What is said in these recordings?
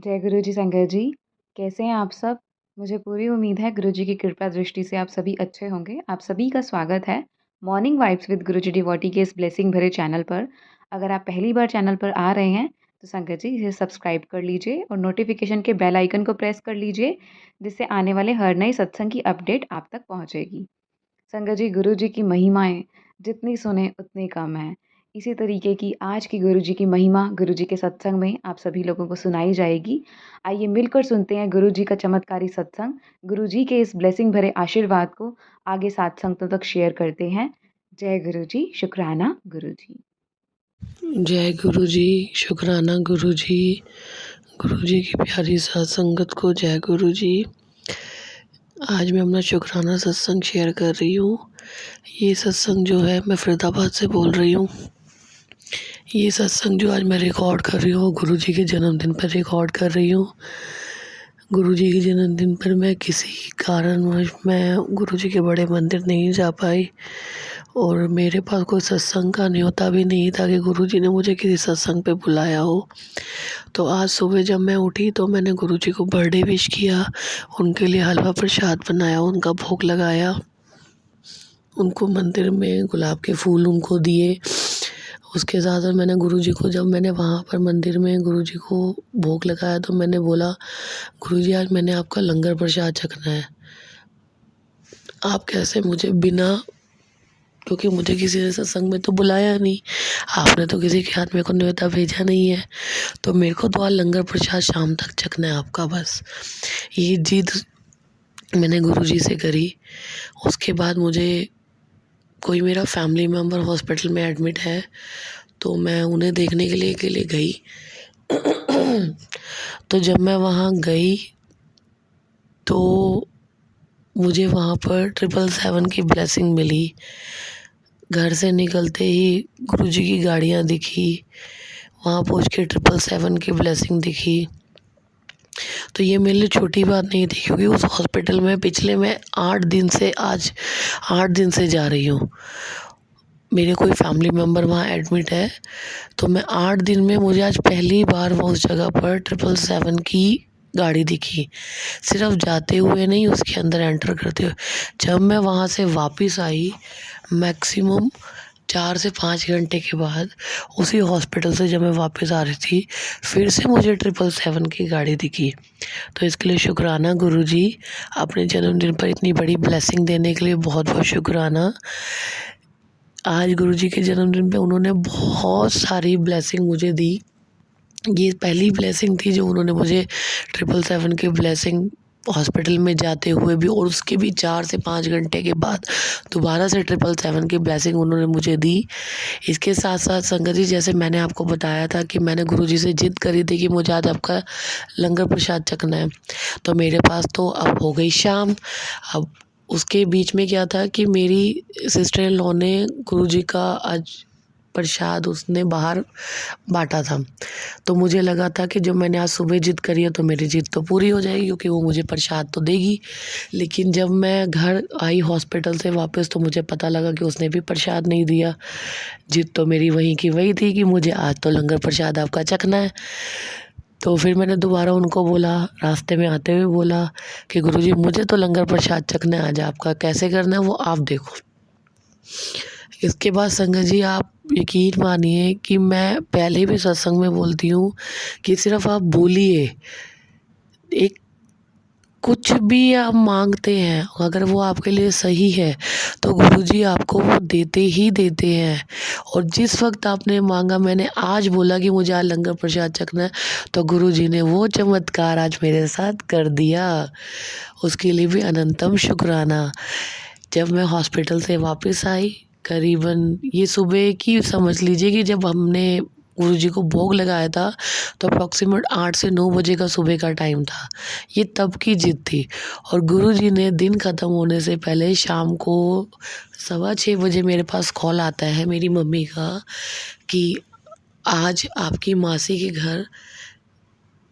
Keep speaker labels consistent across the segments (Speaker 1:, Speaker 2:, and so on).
Speaker 1: जय गुरु जी संगत जी। कैसे हैं आप सब? मुझे पूरी उम्मीद है गुरु जी की कृपा दृष्टि से आप सभी अच्छे होंगे। आप सभी का स्वागत है morning vibes with Guru ji devotee के इस ब्लेसिंग भरे चैनल पर। अगर आप पहली बार चैनल पर आ रहे हैं तो संगत जी इसे सब्सक्राइब कर लीजिए और नोटिफिकेशन के बेल आइकन को प्रेस कर लीजिए, जिससे आने वाले हर नए सत्संग की अपडेट आप तक पहुंचेगी। संगत जी, गुरु जी की महिमाएं जितनी सुने उतनी कम है। इसी तरीके की आज की गुरु जी की महिमा गुरु जी के सत्संग में आप सभी लोगों को सुनाई जाएगी। आइए मिलकर सुनते हैं गुरु जी का चमत्कारी सत्संग। गुरु जी के इस ब्लेसिंग भरे आशीर्वाद को आगे सात संगतों तक शेयर करते हैं। जय गुरु जी, शुक्राना गुरु जी।
Speaker 2: जय गुरु जी, शुक्राना गुरु जी। गुरु जी की प्यारी साथ संगत को जय गुरु जी। आज मैं अपना शुक्राना सत्संग शेयर कर रही हूँ। ये सत्संग जो है मैं फरीदाबाद से बोल रही हूँ। ये सत्संग जो आज मैं रिकॉर्ड कर रही हूँ गुरु जी के जन्मदिन पर रिकॉर्ड कर रही हूँ। गुरु जी के जन्मदिन पर मैं किसी कारणवश मैं गुरु जी के बड़े मंदिर नहीं जा पाई और मेरे पास कोई सत्संग का न्योता भी नहीं था कि गुरु जी ने मुझे किसी सत्संग पे बुलाया हो। तो आज सुबह जब मैं उठी तो मैंने गुरु जी को बर्थडे विश किया, उनके लिए हलवा प्रसाद बनाया, उनका भोग लगाया, उनको मंदिर में गुलाब के फूल उनको दिए। उसके साथ साथ मैंने गुरु जी को, जब मैंने वहाँ पर मंदिर में गुरु जी को भोग लगाया तो मैंने बोला, गुरु जी आज मैंने आपका लंगर प्रसाद चखना है। आप कैसे मुझे बिना, क्योंकि मुझे किसी ने सत्संग में तो बुलाया नहीं, आपने तो किसी के हाथ में को न्योता भेजा नहीं है, तो मेरे को तो आज लंगर प्रसाद शाम तक चखना है आपका। बस ये जिद मैंने गुरु जी से करी। उसके बाद मुझे कोई मेरा फैमिली मेम्बर हॉस्पिटल में एडमिट है तो मैं उन्हें देखने के लिए गई। तो जब मैं वहाँ गई तो मुझे वहाँ पर 777 की ब्लेसिंग मिली। घर से निकलते ही गुरु जी की गाड़ियाँ दिखी, वहाँ पहुँच के 777 की ब्लेसिंग दिखी। तो ये मेरे लिए छोटी बात नहीं थी, क्योंकि उस हॉस्पिटल में पिछले मैं 8 दिन से, आज 8 दिन से जा रही हूँ। मेरे कोई फैमिली मेम्बर वहाँ एडमिट है, तो मैं 8 दिन में मुझे आज पहली बार वो उस जगह पर 777 की गाड़ी दिखी। सिर्फ जाते हुए नहीं, उसके अंदर एंटर करते हुए। जब मैं वहाँ से वापस आई, मैक्सिमम 4 से 5 घंटे के बाद, उसी हॉस्पिटल से जब मैं वापस आ रही थी, फिर से मुझे 777 की गाड़ी दिखी। तो इसके लिए शुक्राना गुरु जी, अपने जन्मदिन पर इतनी बड़ी ब्लेसिंग देने के लिए बहुत बहुत शुक्राना। आज गुरु जी के जन्मदिन पे उन्होंने बहुत सारी ब्लेसिंग मुझे दी। ये पहली ब्लेसिंग थी जो उन्होंने मुझे 777 की ब्लेसिंग हॉस्पिटल में जाते हुए भी, और उसके भी 4 से 5 घंटे के बाद दोबारा से 777 की ब्लेसिंग उन्होंने मुझे दी। इसके साथ साथ संगत जी, जैसे मैंने आपको बताया था कि मैंने गुरु जी से जिद करी थी कि मुझे आज आपका लंगर प्रसाद चखना है, तो मेरे पास तो अब हो गई शाम। अब उसके बीच में क्या था कि मेरी सिस्टर इन लॉ ने गुरु जी का आज प्रसाद उसने बाहर बांटा था। तो मुझे लगा था कि जब मैंने आज सुबह जिद करी है तो मेरी जिद तो पूरी हो जाएगी, क्योंकि वो मुझे प्रसाद तो देगी। लेकिन जब मैं घर आई हॉस्पिटल से वापस, तो मुझे पता लगा कि उसने भी प्रसाद नहीं दिया। जिद तो मेरी वहीं की वही थी कि मुझे आज तो लंगर प्रसाद आपका चखना है। तो फिर मैंने दोबारा उनको बोला, रास्ते में आते हुए बोला कि गुरुजी मुझे तो लंगर प्रसाद चखना है आज आपका, कैसे करना है वो आप देखो। इसके बाद संगत जी, आप यकीन मानिए कि मैं पहले भी सत्संग में बोलती हूँ कि सिर्फ आप बोलिए, एक कुछ भी आप मांगते हैं, अगर वो आपके लिए सही है तो गुरुजी आपको वो देते ही देते हैं। और जिस वक्त आपने मांगा, मैंने आज बोला कि मुझे आज लंगर प्रसाद चखना है, तो गुरुजी ने वो चमत्कार आज मेरे साथ कर दिया। उसके लिए भी अनंतम शुक्राना। जब मैं हॉस्पिटल से वापस आई, करीबन ये सुबह की समझ लीजिए कि जब हमने गुरु जी को भोग लगाया था तो अप्रॉक्सीमेट 8 से 9 बजे का सुबह का टाइम था। ये तब की जिद थी। और गुरु जी ने दिन ख़त्म होने से पहले शाम को 6:15 बजे मेरे पास कॉल आता है मेरी मम्मी का कि आज आपकी मासी के घर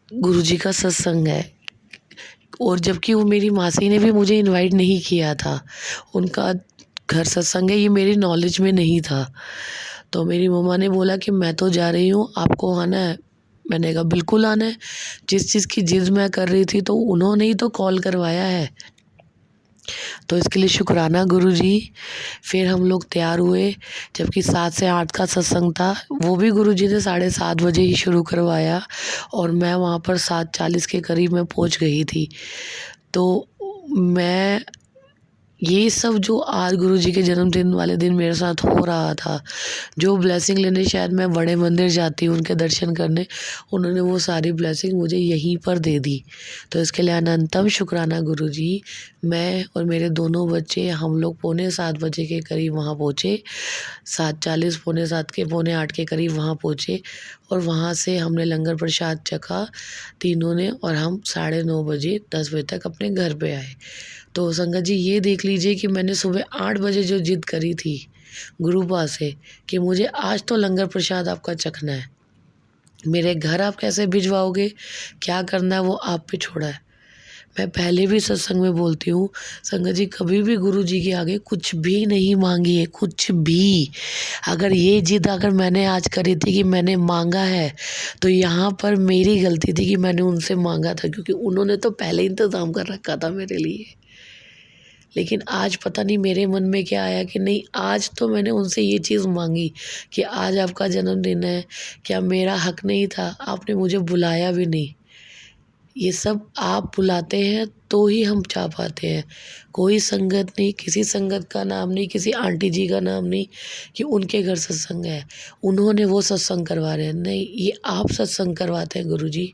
Speaker 2: गुरु जी का सत्संग है। और जबकि वो मेरी मासी ने भी मुझे इनवाइट नहीं किया था, उनका घर सत्संग है, ये मेरी नॉलेज में नहीं था। तो मेरी मम्मा ने बोला कि मैं तो जा रही हूँ, आपको आना है। मैंने कहा बिल्कुल आना है, जिस चीज़ की जिद मैं कर रही थी तो उन्होंने ही तो कॉल करवाया है, तो इसके लिए शुक्राना गुरुजी। फिर हम लोग तैयार हुए, जबकि 7 से 8 का सत्संग था, वो भी गुरुजी ने 7:30 बजे ही शुरू करवाया और मैं वहाँ पर 7:40 के करीब मैं पहुँच गई थी। तो मैं ये सब जो आज गुरुजी के जन्मदिन वाले दिन मेरे साथ हो रहा था, जो ब्लेसिंग लेने शायद मैं बड़े मंदिर जाती हूँ उनके दर्शन करने, उन्होंने वो सारी ब्लेसिंग मुझे यहीं पर दे दी। तो इसके लिए अनंतम शुक्राना गुरुजी। मैं और मेरे दोनों बच्चे हम लोग 7:45 बजे के करीब वहाँ पहुँचे, 7:40 7:45 के 7:45 के करीब वहाँ पहुँचे और वहाँ से हमने लंगर प्रसाद चखा तीनों ने, और हम 9:30 बजे 10 बजे तक अपने घर पे आए। तो संगत जी ये देख लीजिए कि मैंने सुबह 8 बजे जो जिद करी थी गुरुपा से कि मुझे आज तो लंगर प्रसाद आपका चखना है, मेरे घर आप कैसे भिजवाओगे, क्या करना है वो आप पे छोड़ा है। मैं पहले भी सत्संग में बोलती हूँ संगत जी, कभी भी गुरु जी के आगे कुछ भी नहीं मांगिए, कुछ भी। अगर ये जिद अगर मैंने आज करी थी कि मैंने मांगा है, तो यहाँ पर मेरी गलती थी कि मैंने उनसे मांगा था, क्योंकि उन्होंने तो पहले इंतज़ाम कर रखा था मेरे लिए। लेकिन आज पता नहीं मेरे मन में क्या आया कि नहीं, आज तो मैंने उनसे ये चीज़ मांगी कि आज आपका जन्मदिन है, क्या मेरा हक नहीं था, आपने मुझे बुलाया भी नहीं। ये सब आप बुलाते हैं तो ही हम जा पाते हैं। कोई संगत नहीं, किसी संगत का नाम नहीं, किसी आंटी जी का नाम नहीं कि उनके घर सत्संग है, उन्होंने वो सत्संग करवा रहे हैं, नहीं, ये आप सत्संग करवाते हैं गुरुजी।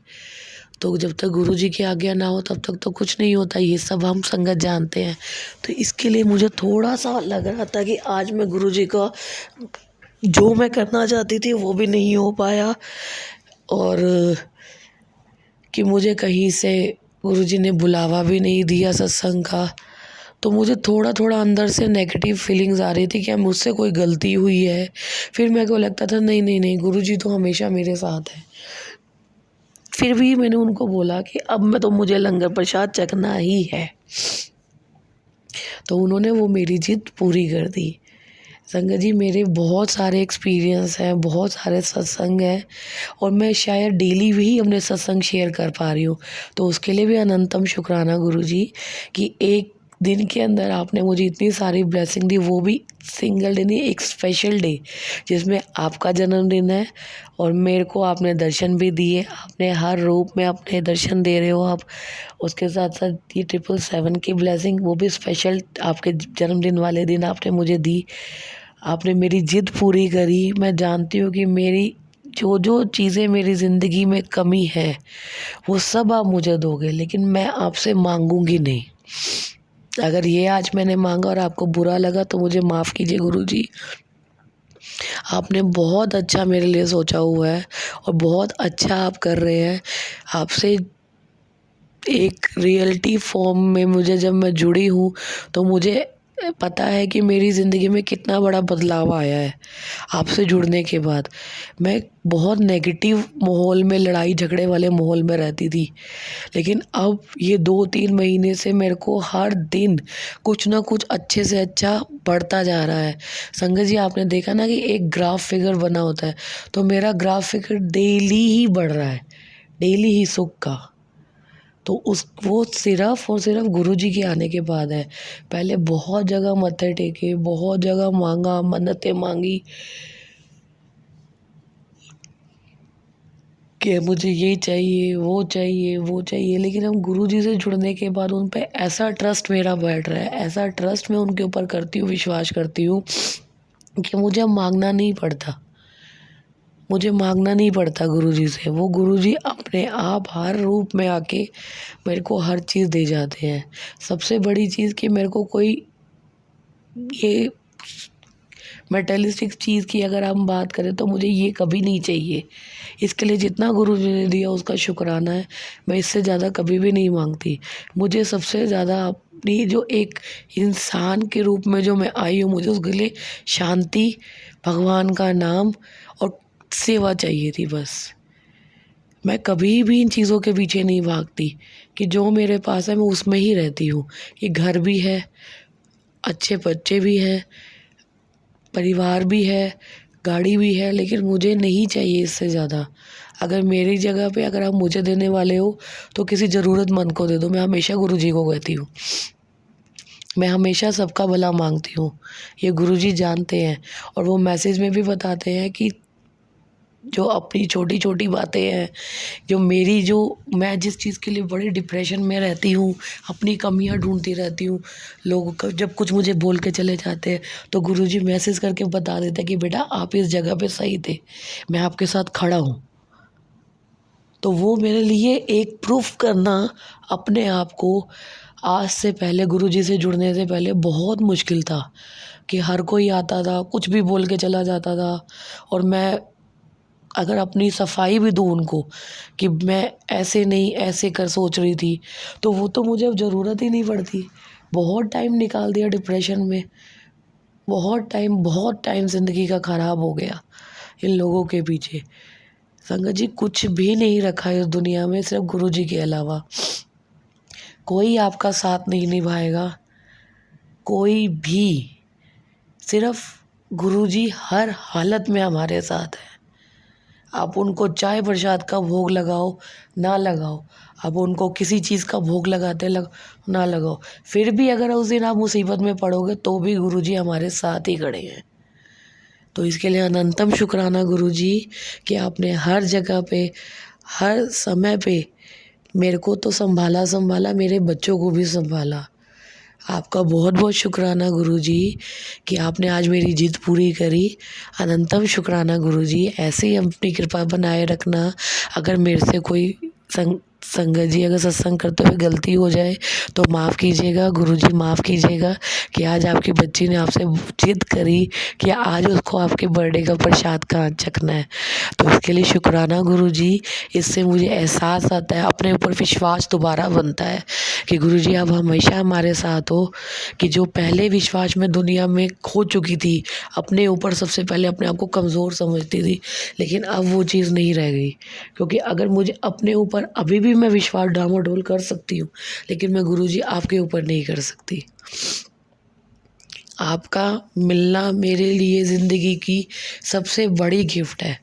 Speaker 2: तो जब तक गुरुजी की आज्ञा ना हो तब तक तो कुछ नहीं होता, ये सब हम संगत जानते हैं। तो इसके लिए मुझे थोड़ा सा लग रहा था कि आज मैं गुरुजी का जो मैं करना चाहती थी वो भी नहीं हो पाया, और कि मुझे कहीं से गुरुजी ने बुलावा भी नहीं दिया सत्संग का। तो मुझे थोड़ा थोड़ा अंदर से नेगेटिव फीलिंग्स आ रही थी कि मुझसे कोई गलती हुई है। फिर मेरे को लगता था नहीं नहीं नहीं, गुरुजी तो हमेशा मेरे साथ है। फिर भी मैंने उनको बोला कि अब मैं तो मुझे लंगर प्रसाद चखना ही है, तो उन्होंने वो मेरी जिद पूरी कर दी। संगत जी मेरे बहुत सारे एक्सपीरियंस हैं, बहुत सारे सत्संग हैं, और मैं शायद डेली भी अपने सत्संग शेयर कर पा रही हूँ, तो उसके लिए भी अनंतम शुक्राना गुरुजी कि एक दिन के अंदर आपने मुझे इतनी सारी ब्लेसिंग दी, वो भी सिंगल डे नहीं, एक स्पेशल डे जिसमें आपका जन्मदिन है और मेरे को आपने दर्शन भी दिए, आपने हर रूप में अपने दर्शन दे रहे हो आप। उसके साथ साथ ये 777 की ब्लेसिंग वो भी स्पेशल आपके जन्मदिन वाले दिन आपने मुझे दी। आपने मेरी जिद पूरी करी। मैं जानती हूँ कि मेरी जो जो चीज़ें मेरी ज़िंदगी में कमी है वो सब आप मुझे दोगे, लेकिन मैं आपसे मांगूंगी नहीं। अगर ये आज मैंने मांगा और आपको बुरा लगा तो मुझे माफ़ कीजिए गुरुजी। आपने बहुत अच्छा मेरे लिए सोचा हुआ है और बहुत अच्छा आप कर रहे हैं। आपसे एक रियलिटी फॉर्म में मुझे जब मैं जुड़ी हूँ तो मुझे पता है कि मेरी ज़िंदगी में कितना बड़ा बदलाव आया है आपसे जुड़ने के बाद। मैं बहुत नेगेटिव माहौल में, लड़ाई झगड़े वाले माहौल में रहती थी, लेकिन अब ये 2-3 महीने से मेरे को हर दिन कुछ ना कुछ अच्छे से अच्छा बढ़ता जा रहा है। संगत जी आपने देखा ना कि एक ग्राफ फिगर बना होता है, तो मेरा ग्राफ फिगर डेली ही बढ़ रहा है, डेली ही सुख का। तो उस वो सिर्फ़ और सिर्फ़ गुरुजी के आने के बाद है। पहले बहुत जगह मत्थे टेके, बहुत जगह मांगा, मन्नतें मांगी कि मुझे ये चाहिए, वो चाहिए, वो चाहिए, लेकिन अब गुरुजी से जुड़ने के बाद उन पे ऐसा ट्रस्ट मेरा बैठ रहा है, ऐसा ट्रस्ट मैं उनके ऊपर करती हूँ, विश्वास करती हूँ कि मुझे अब मांगना नहीं पड़ता, मुझे मांगना नहीं पड़ता गुरुजी से। वो गुरुजी अपने आप हर रूप में आके मेरे को हर चीज़ दे जाते हैं। सबसे बड़ी चीज़ कि मेरे को कोई ये मेटेलिस्टिक चीज़ की अगर हम बात करें तो मुझे ये कभी नहीं चाहिए। इसके लिए जितना गुरुजी ने दिया उसका शुक्राना है, मैं इससे ज़्यादा कभी भी नहीं मांगती। मुझे सबसे ज़्यादा अपनी जो एक इंसान के रूप में जो मैं आई हूँ, मुझे उसके लिए शांति, भगवान का नाम और सेवा चाहिए थी बस। मैं कभी भी इन चीज़ों के पीछे नहीं भागती कि जो मेरे पास है मैं उसमें ही रहती हूँ कि घर भी है, अच्छे बच्चे भी हैं, परिवार भी है, गाड़ी भी है, लेकिन मुझे नहीं चाहिए इससे ज़्यादा। अगर मेरी जगह पे अगर आप मुझे देने वाले हो तो किसी ज़रूरतमंद को दे दो। मैं हमेशा गुरुजी को कहती हूँ, मैं हमेशा सबका भला मांगती हूँ, ये गुरुजी जानते हैं। और वो मैसेज में भी बताते हैं कि जो अपनी छोटी छोटी बातें हैं, जो मेरी जो मैं जिस चीज़ के लिए बड़ी डिप्रेशन में रहती हूँ, अपनी कमियां ढूंढती रहती हूँ, लोग जब कुछ मुझे बोल के चले जाते हैं तो गुरुजी मैसेज करके बता देते हैं कि बेटा आप इस जगह पे सही थे, मैं आपके साथ खड़ा हूँ। तो वो मेरे लिए एक प्रूफ करना अपने आप को, आज से पहले गुरुजी से जुड़ने से पहले बहुत मुश्किल था कि हर कोई आता था, कुछ भी बोल के चला जाता था। और मैं अगर अपनी सफाई भी दूँ उनको कि मैं ऐसे नहीं ऐसे कर सोच रही थी, तो वो तो मुझे अब ज़रूरत ही नहीं पड़ती। बहुत टाइम निकाल दिया डिप्रेशन में, बहुत टाइम ज़िंदगी का ख़राब हो गया इन लोगों के पीछे। संगत जी, कुछ भी नहीं रखा इस दुनिया में सिर्फ गुरुजी के अलावा। कोई आपका साथ नहीं निभाएगा, कोई भी। सिर्फ गुरुजी हर हालत में हमारे साथ है। आप उनको चाय प्रसाद का भोग लगाओ ना लगाओ, आप उनको किसी चीज़ का भोग लगाते ना लगाओ, फिर भी अगर उस दिन आप मुसीबत में पड़ोगे तो भी गुरुजी हमारे साथ ही खड़े हैं। तो इसके लिए अनंतम शुक्राना गुरुजी कि आपने हर जगह पे, हर समय पे मेरे को तो संभाला, मेरे बच्चों को भी संभाला। आपका बहुत बहुत शुक्राना गुरुजी कि आपने आज मेरी जिद पूरी करी। अनंतम शुक्राना गुरुजी, ऐसे ही अपनी कृपा बनाए रखना। अगर मेरे से कोई संगत जी अगर सत्संग करते हुए गलती हो जाए तो माफ़ कीजिएगा गुरुजी, माफ़ कीजिएगा कि आज आपकी बच्ची ने आपसे जिद करी कि आज उसको आपके बर्थडे का प्रसाद कहाँ चखना है। तो इसके लिए शुक्राना गुरुजी। इससे मुझे एहसास आता है, अपने ऊपर विश्वास दोबारा बनता है कि गुरुजी आप हमेशा हमारे साथ हो। कि जो पहले विश्वास में दुनिया में खो चुकी थी, अपने ऊपर सबसे पहले अपने आप को कमज़ोर समझती थी, लेकिन अब वो चीज़ नहीं रह गई। क्योंकि अगर मुझे अपने ऊपर अभी भी मैं विश्वास डामाडोल कर सकती हूँ, लेकिन मैं गुरुजी आपके ऊपर नहीं कर सकती। आपका मिलना मेरे लिए ज़िंदगी की सबसे बड़ी गिफ्ट है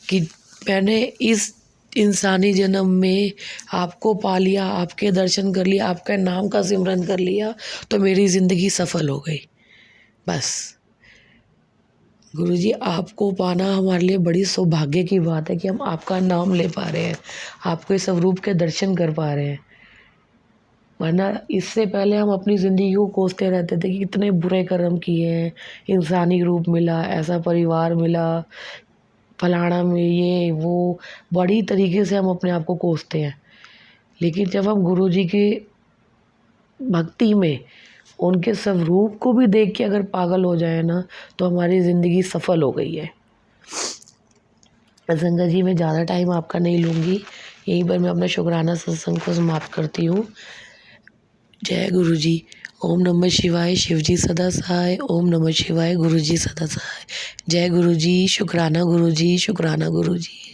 Speaker 2: कि मैंने इस इंसानी जन्म में आपको पा लिया, आपके दर्शन कर लिया, आपका नाम का सिमरन कर लिया, तो मेरी ज़िंदगी सफल हो गई। बस गुरुजी, आपको पाना हमारे लिए बड़ी सौभाग्य की बात है कि हम आपका नाम ले पा रहे हैं, आपके स्वरूप के दर्शन कर पा रहे हैं। वरना इससे पहले हम अपनी ज़िंदगी को कोसते रहते थे कि कितने बुरे कर्म किए हैं, इंसानी रूप मिला, ऐसा परिवार मिला, फलाना में ये वो, बड़ी तरीके से हम अपने आप को कोसते हैं। लेकिन जब हम गुरुजी की भक्ति में उनके स्वरूप को भी देख के अगर पागल हो जाए ना, तो हमारी ज़िंदगी सफल हो गई है। संगत जी, मैं ज़्यादा टाइम आपका नहीं लूँगी, यहीं पर मैं अपना शुक्राना सत्संग को समाप्त करती हूँ। जय गुरुजी। ओम नमः शिवाय, शिवजी सदा सहाय। ओम नमः शिवाय, गुरुजी सदा सहाय। जय गुरुजी, शुक्राना गुरुजी, शुक्राना गुरुजी।